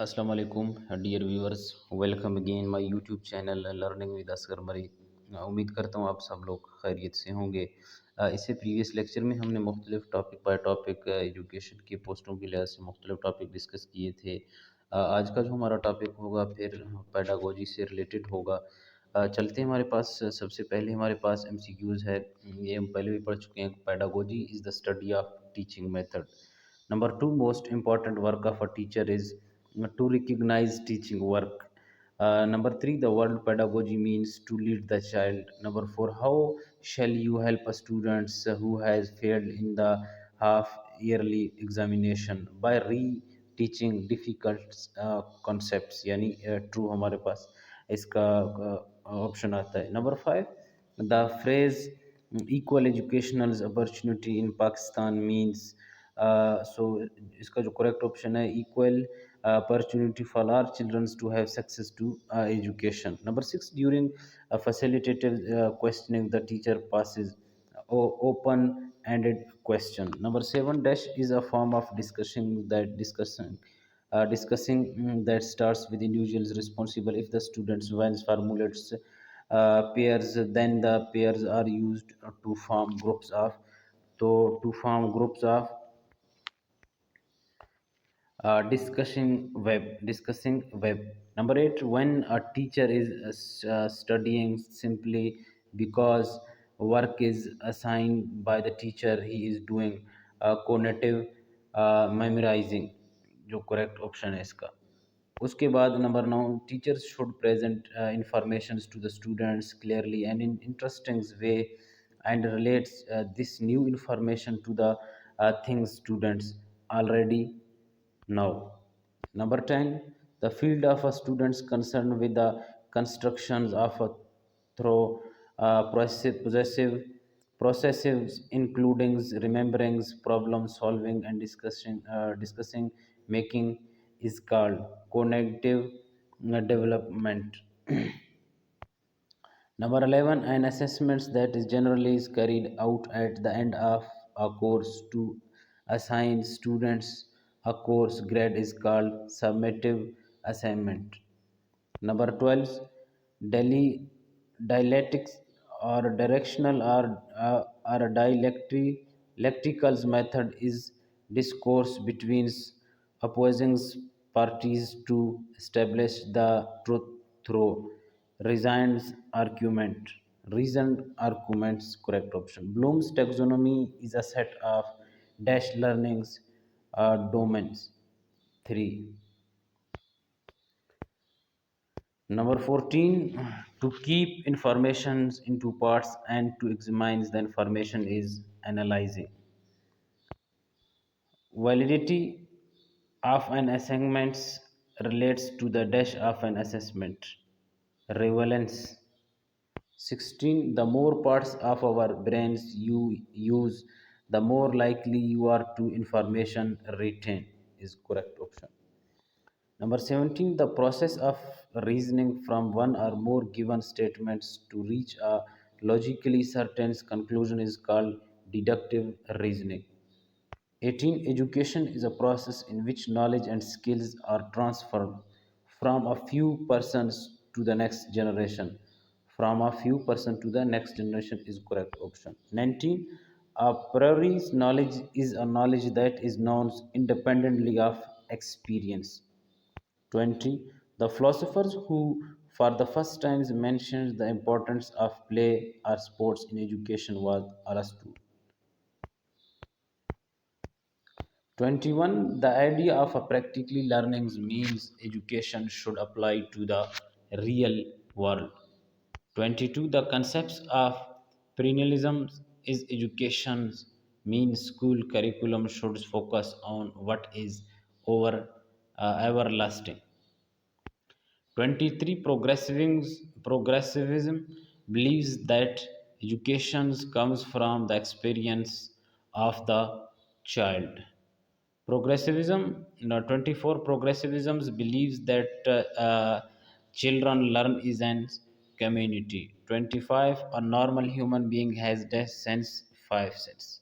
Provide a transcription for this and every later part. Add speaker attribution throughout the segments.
Speaker 1: अस्सलाम वालेकुम dear viewers. Welcome again my YouTube channel learning with Asghar Marri. उम्मीद करता हूँ आप सब लोग खैरियत से होंगे। इससे प्रीवियस लेक्चर में हमने मुख्तलिफ टॉपिक बाय टॉपिक एजुकेशन की पोस्टों के लिहाज से मुख्तलिफ टॉपिक डिस्कस किए थे। आज का जो हमारा टॉपिक होगा फिर पेडागोजी से रिलेटेड होगा। चलते हैं हमारे पास सबसे पहले हमारे पास एमसीक्यूज़ है। ये हम पहले भी पढ़ चुके हैं। Pedagogy is the study of teaching method. Number two most important work of a teacher is to recognize teaching work. Number three, the word pedagogy means to lead the child. Number four, how shall you help a student who has failed in the half yearly examination by re-teaching difficult concepts? यानी true हमारे पास इसका option आता है। Number five, the phrase equal educational opportunity in Pakistan means so इसका जो correct option है equal opportunity for all children to have access to education. Number six, during a facilitated questioning the teacher passes open-ended question. Number seven, dash is a form of discussing that starts with individuals responsible. If the students once formulates pairs, then the pairs are used to form groups of discussing web. Number eight, when a teacher is studying simply because work is assigned by the teacher, he is doing cognitive memorizing, जो correct option है इसका। उसके बाद number नौ, teachers should present information to the students clearly and in interesting way and relates this new information to the things students already know. Number 10, the field of a students concerned with the constructions of a through processives including remembering, problem solving and discussing making is called cognitive development. Number 11, an assessment that is generally is carried out at the end of a course to assign students a course grade is called summative assignment. Number 12, dialectics or directional or dialectical method is discourse between opposing parties to establish the truth through reasoned arguments. Correct option. Bloom's taxonomy is a set of dash learnings domains. 3. Number 14, to keep information into parts and to examine the information is analyzing. Validity of an assignment relates to the dash of an assessment. Relevance. 16, the more parts of our brains you use, the more likely you are to information retain is correct option. Number 17, the process of reasoning from one or more given statements to reach a logically certain conclusion is called deductive reasoning. 18, education is a process in which knowledge and skills are transferred from a few persons to the next generation. From a few person to the next generation is correct option. 19, a priori knowledge is a knowledge that is known independently of experience. 20, the philosophers who for the first time mentioned the importance of play or sports in education was Aristotle. 21, the idea of a practically learning means education should apply to the real world. 22, the concepts of perennialism is education means school curriculum should focus on what is over everlasting. 23, progressivism believes that education comes from the experience of the child. Progressivism, 24, progressivism believes that children learn is an community. 25, a normal human being has the sense 5 sense.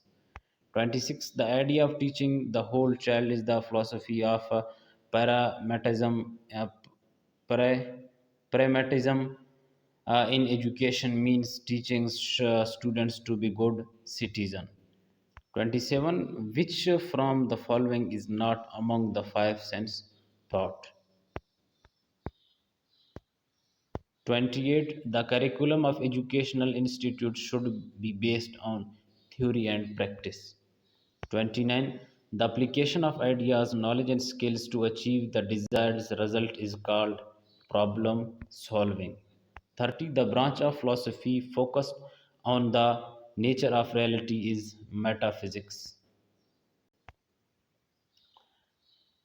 Speaker 1: 26, the idea of teaching the whole child is the philosophy of Pragmatism, pra- pragmatism in education means teaching students to be good citizen. 27. Which from the following is not among the five sense thought? 28. The curriculum of educational institutes should be based on theory and practice. 29. The application of ideas, knowledge, and skills to achieve the desired result is called problem solving. 30. The branch of philosophy focused on the nature of reality is metaphysics.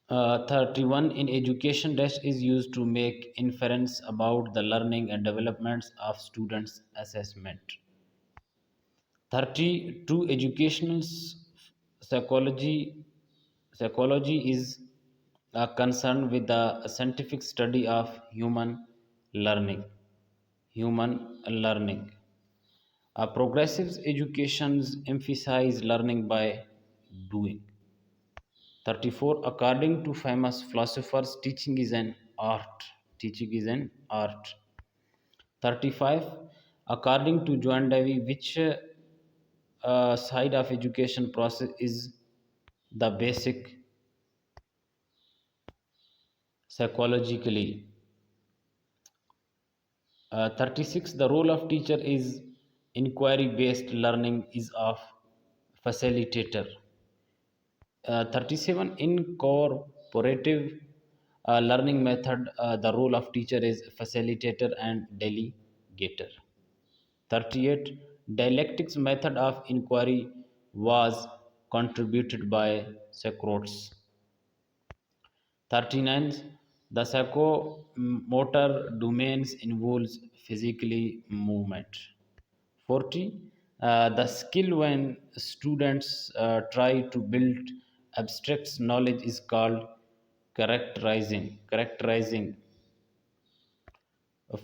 Speaker 1: 31. In education, dash is used to make inference about the learning and developments of students' assessment. 32. Educational psychology psychology is concerned with the scientific study of learning. Human learning. Progressive educations emphasize learning by doing. 34. According to famous philosophers, teaching is an art. Teaching is an art. 35. According to Joan Davy, which side of education process is the basic psychologically? 36. The role of teacher is inquiry based learning is of facilitator. 37. In cooperative learning method, the role of teacher is facilitator and delegator. 38. Dialectics method of inquiry was contributed by Socrates. 39. The psychomotor domains involves physically movement. 40. The skill when students try to build abstract knowledge is called characterizing.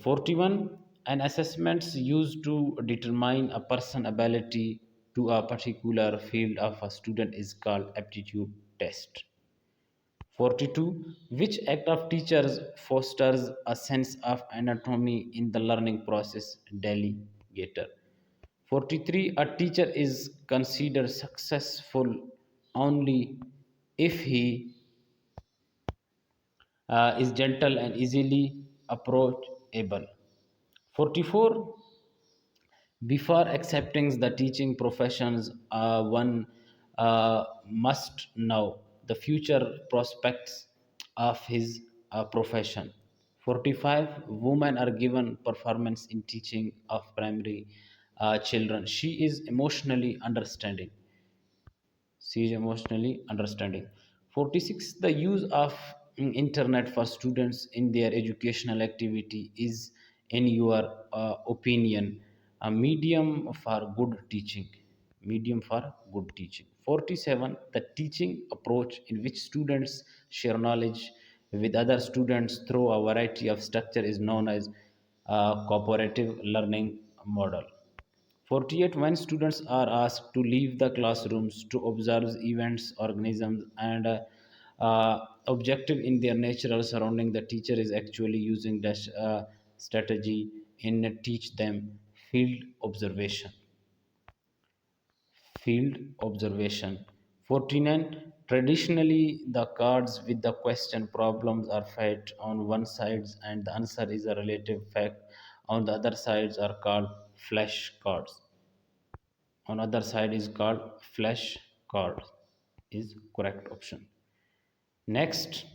Speaker 1: 41. An assessments used to determine a person's ability to a particular field of a student is called aptitude test. 42. Which act of teachers fosters a sense of anatomy in the learning process? Delegator. 43. A teacher is considered successful only if he is gentle and easily approachable. 44. Before accepting the teaching professions, one must know the future prospects of his profession. 45. Women are given performance in teaching of primary children. She is emotionally understanding. She is emotionally understanding. 46. The use of internet for students in their educational activity is, in your opinion, a medium for good teaching. 47. The teaching approach in which students share knowledge with other students through a variety of structure is known as cooperative learning model. 48. When students are asked to leave the classrooms to observe events, organisms, and objective in their natural surrounding, the teacher is actually using that strategy in teach them field observation. Field observation. 49. Traditionally, the cards with the question problems are fed on one side and the answer is a relative fact on the other sides are called flash cards. On other side is called flash card is correct option. Next,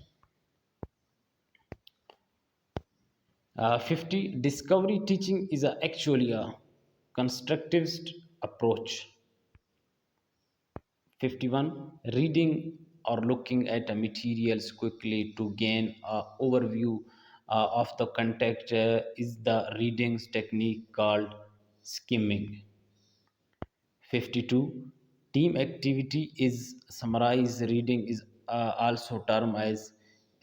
Speaker 1: 50. Discovery teaching is actually a constructivist approach. 51. Reading or looking at materials quickly to gain an overview of the context is the reading technique called skimming. 52. Team activity is summarized reading is also termed as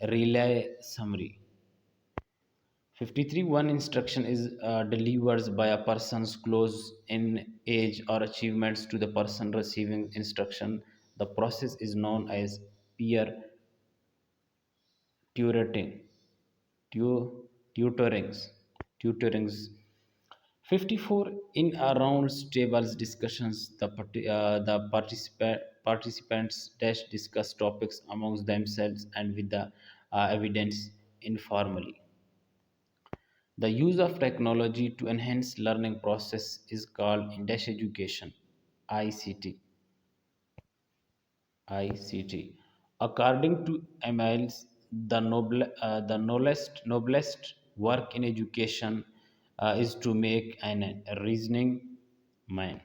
Speaker 1: relay summary. 53. One instruction is delivered by a person's close in age or achievements to the person receiving instruction. The process is known as peer tutoring, tutorings, tutorings. 54 in a round tables discussions. The participants dash discuss topics amongst themselves and with the evidence informally. The use of technology to enhance learning process is called dash education, ICT. ICT. According to Emails, the noblest work in education is to make a reasoning mind.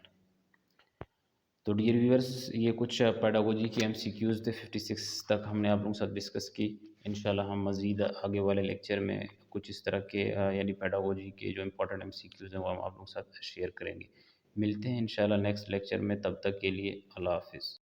Speaker 1: तो dear viewers, ये कुछ pedagogy के MCQs थे, 56 तक हमने आप लोगों के साथ डिस्कस की। इंशाल्लाह हम मज़ीद आगे वाले लेक्चर में कुछ इस तरह के यानी पेडागोजी के जो इंपॉर्टेंट एमसीक्यूज़ हैं वो हम आप लोगों के साथ शेयर करेंगे। मिलते हैं इंशाल्लाह नेक्स्ट लेक्चर में, तब तक के लिए अल्लाह हाफ़िज़।